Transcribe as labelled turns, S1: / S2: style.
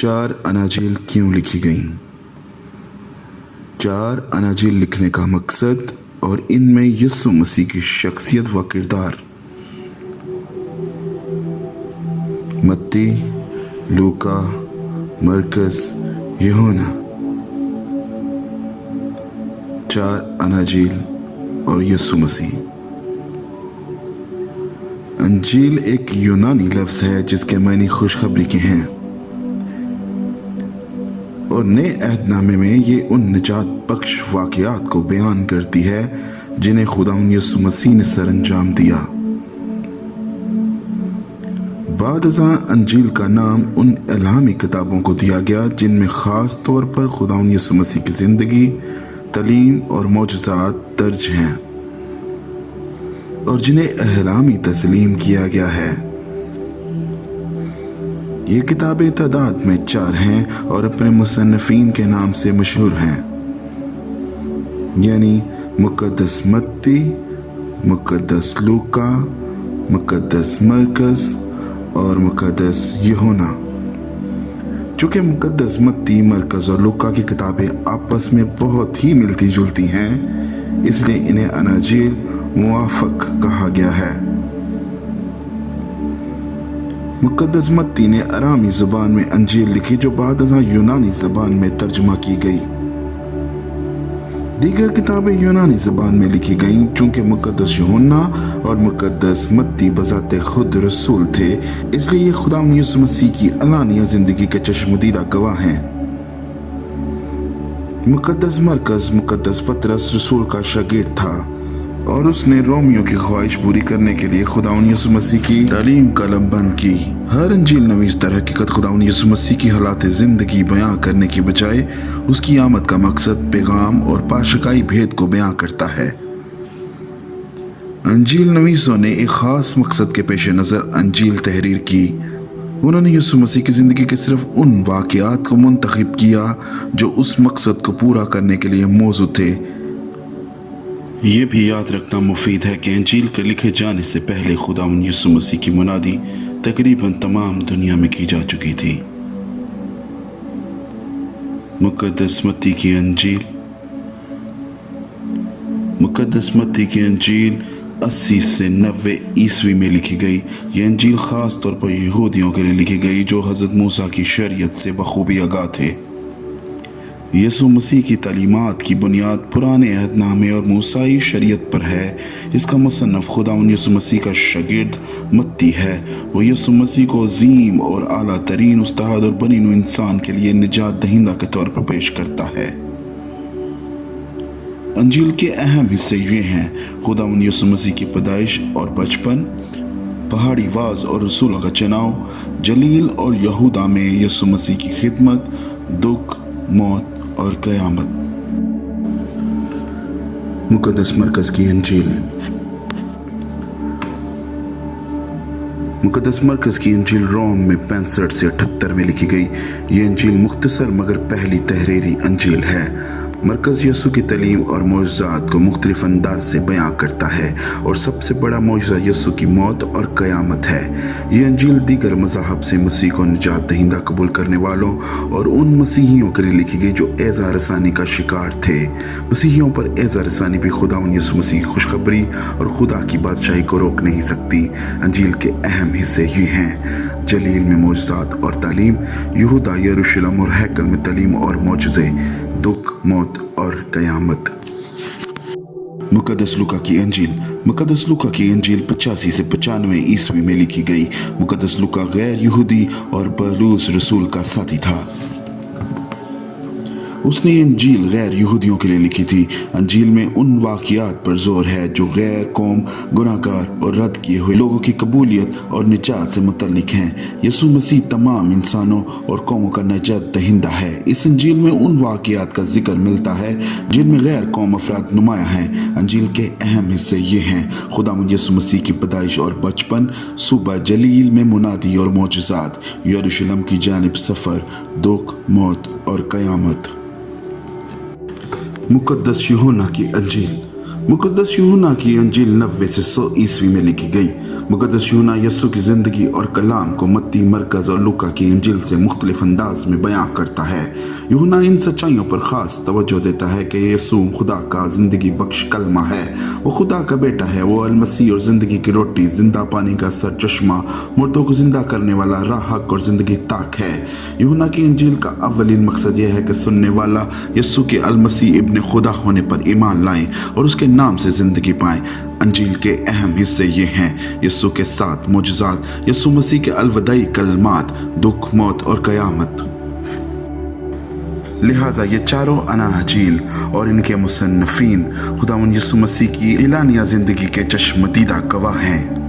S1: चार अनाजील क्यों लिखी गईं? चार अनाजील लिखने का मकसद और इनमें यीशु मसीह की शख्सियत व किरदार। मत्ती, लूका, मरकस, यूहन्ना। चार अनाजील और यीशु मसीह। अंजील एक यूनानी लफ्ज़ है जिसके मायने खुशखबरी के हैं और नए अहदनामे में ये उन निजात बख्श वाक़यात को बयान करती है जिन्हें खुदावंद यीशु मसीह ने सरअंजाम दिया। बाद अज़ां अंजील का नाम उन इल्हामी किताबों को दिया गया जिनमें ख़ास तौर पर खुदावंद यीशु मसीह की ज़िंदगी, तलीम और मौजज़ात दर्ज हैं और जिन्हें इल्हामी तस्लीम किया गया है। ये किताबें तादाद में 4 हैं और अपने मुसन्निफ़ीन के नाम से मशहूर हैं, यानी मुक़द्दस मत्ती, मुक़द्दस लूका, मुक़द्दस मरकस और मुक़द्दस यूहन्ना। चूँकि मुक़द्दस मत्ती, मरकस और लूका की किताबें आपस में बहुत ही मिलती जुलती हैं, इसलिए इन्हें अनाजील मुआफ़क़ कहा गया है। मुक़द्दस मत्ती ने अरामी ज़बान में अंजील लिखी जो बाद अज़ां यूनानी ज़बान में तर्जुमा की गई। दीगर किताबें यूनानी ज़बान में लिखी गईं चूँकि मुक़द्दस यूहन्ना और मुक़द्दस मत्ती बज़ाते खुद रसूल थे, इसलिए ये खुदावंद यीशु मसीह की अलानिया ज़िंदगी के चश्मदीदा गवाह हैं। मुक़द्दस मरकस मुक़द्दस पतरस रसूल का शागिर्द था और उसने रोमियो की ख्वाहिश पूरी करने के लिए खुदावंद यीशु मसीह की तालीम कलमबंद की। हर अंजील नवीस दर हकीकत खुदावंद यीशु मसीह की हालात ज़िंदगी बयां करने की बजाय उसकी आमद का मकसद पैगाम और पाशकाई भेद को बयां करता है। अंजील नवीसों ने एक ख़ास मकसद के पेश नज़र अंजील तहरीर की। उन्होंने यीशु मसीह की ज़िंदगी के सिर्फ उन वाक़यात को मुंतखब किया जो उस मकसद को पूरा करने के लिए मौजूद थे। ये भी याद रखना मुफीद है कि अंजील के लिखे जाने से पहले खुदावंद यीशु मसीह की मुनादी तकरीबन तमाम दुनिया में की जा चुकी थी। मुक़द्दस मत्ती की अंजील। मुक़द्दस मत्ती की अंजील 80 से 90 ईस्वी में लिखी गई। यह अंजील ख़ास तौर पर यहूदियों के लिए लिखी गई जो हज़रत मूसा की शरीयत से बखूबी आगाह थे। यीशु मसीह की तालीमात की बुनियाद पुराने अहदनामे और मूसाई शरीयत पर है। इसका मुसन्नफ़ खुदावंद यीशु मसीह का शागिर्द मत्ती है। वो यीशु मसीह को अज़ीम और आला तरीन उस्ताद और बनीनु इंसान के लिए निजात दहिंदा के तौर पर पेश करता है। अंजील के अहम हिस्से ये हैं: खुदावंद यीशु मसीह की पैदाइश और बचपन, पहाड़ी वाज और रसूलों का चुनाव, जलील और यहूदा में यीशु मसीह की खिदमत, दुख, मौत और क़यामत। मुक़द्दस मरकस की अंजील। मुक़द्दस मरकस की अंजील रोम में 65 से 78 में लिखी गई। ये अंजील मुख्तसर मगर पहली तहरीरी अंजील है। मरकज़ यीशु की तलीम और मौजज़ात को मुख्तलिफ अंदाज से बयां करता है और सबसे बड़ा मौजज़ा यीशु की मौत और क़यामत है। ये अंजील दीगर मज़ाहब से मसीह को निजात दहिंदा कबूल करने वालों और उन मसीहियों के लिए लिखी गई जो एज़ा रसानी का शिकार थे। मसीहियों पर एज़ा रसानी भी खुदावंद यीशु मसीह की खुशखबरी और खुदा की बादशाही को रोक नहीं सकती। अंजील के अहम हिस्से ये हैं: जलील में मौजज़ात और तालीम, यहूदा, यरूशलेम और हैकल में तालीम और मौजज़े, दुख, मौत और क़यामत। मुक़द्दस लूका की अंजील। मुक़द्दस लूका की अंजील 85 से 95 ईस्वी में लिखी गई। मुक़द्दस लूका गैर यहूदी और बलूस रसूल का साथी था। उसने अंजील गैर यहूदियों के लिए लिखी थी। अंजील में उन वाक़यात पर जोर है जो गैर कौम, गुनाहगार और रद्द किए हुए लोगों की कबूलियत और निजात से मुतल्लिक हैं। यीशु मसीह तमाम इंसानों और कौमों का निजात दहिंदा है। इस अंजील में उन वाक़यात का जिक्र मिलता है जिनमें गैर कौम अफराद नुमाया हैं। अंजील के अहम हिस्से ये हैं: खुदावंद यीशु मसीह की पैदाइश और बचपन, सुबह जलील में मुनादी और मौजज़ात, यरूशलेम की जानिब सफ़र, दुख, मौत और क़यामत। मुक़द्दस यूहन्ना की अंजील। मुक़द्दस यूहन्ना की अंजील 90 से 100 ईस्वी में लिखी गई। मुक़द्दस यूहन्ना यस्सु की ज़िंदगी और कलाम को मत्ती, मरकज़ और लूका की अंजील से मुख्तलिफ अंदाज में बयां करता है। यूहन्ना इन सच्चाइयों पर ख़ास तवज्जो देता है कि यस्सु खुदा का ज़िंदगी बख्श कलमा है, वो खुदा का बेटा है, वो अल-मसीह और ज़िंदगी की रोटी, जिंदा पानी का सरचश्मा, मुर्दों को जिंदा करने वाला राह, हक और ज़िंदगी ताक है। यूहन्ना की अंजील का अव्वलीन मकसद यह है कि सुनने वाला यस्सु के अल-मसीह इब्ने खुदा होने पर ईमान लाएं और उसके नाम से ज़िंदगी पाएं। अंजील के अहम हिस्से ये हैं: यस्सु के 7 मोजज़ात, यस्सु मसीह के अलवदाई कलमात, दुख, मौत और क़यामत। लिहाजा ये चारों अनाजील और इनके मुसन्नफ़ीन खुदावंद यस्सु मसीह की इलानिया ज़िंदगी के चश्मदीदा गवाह हैं।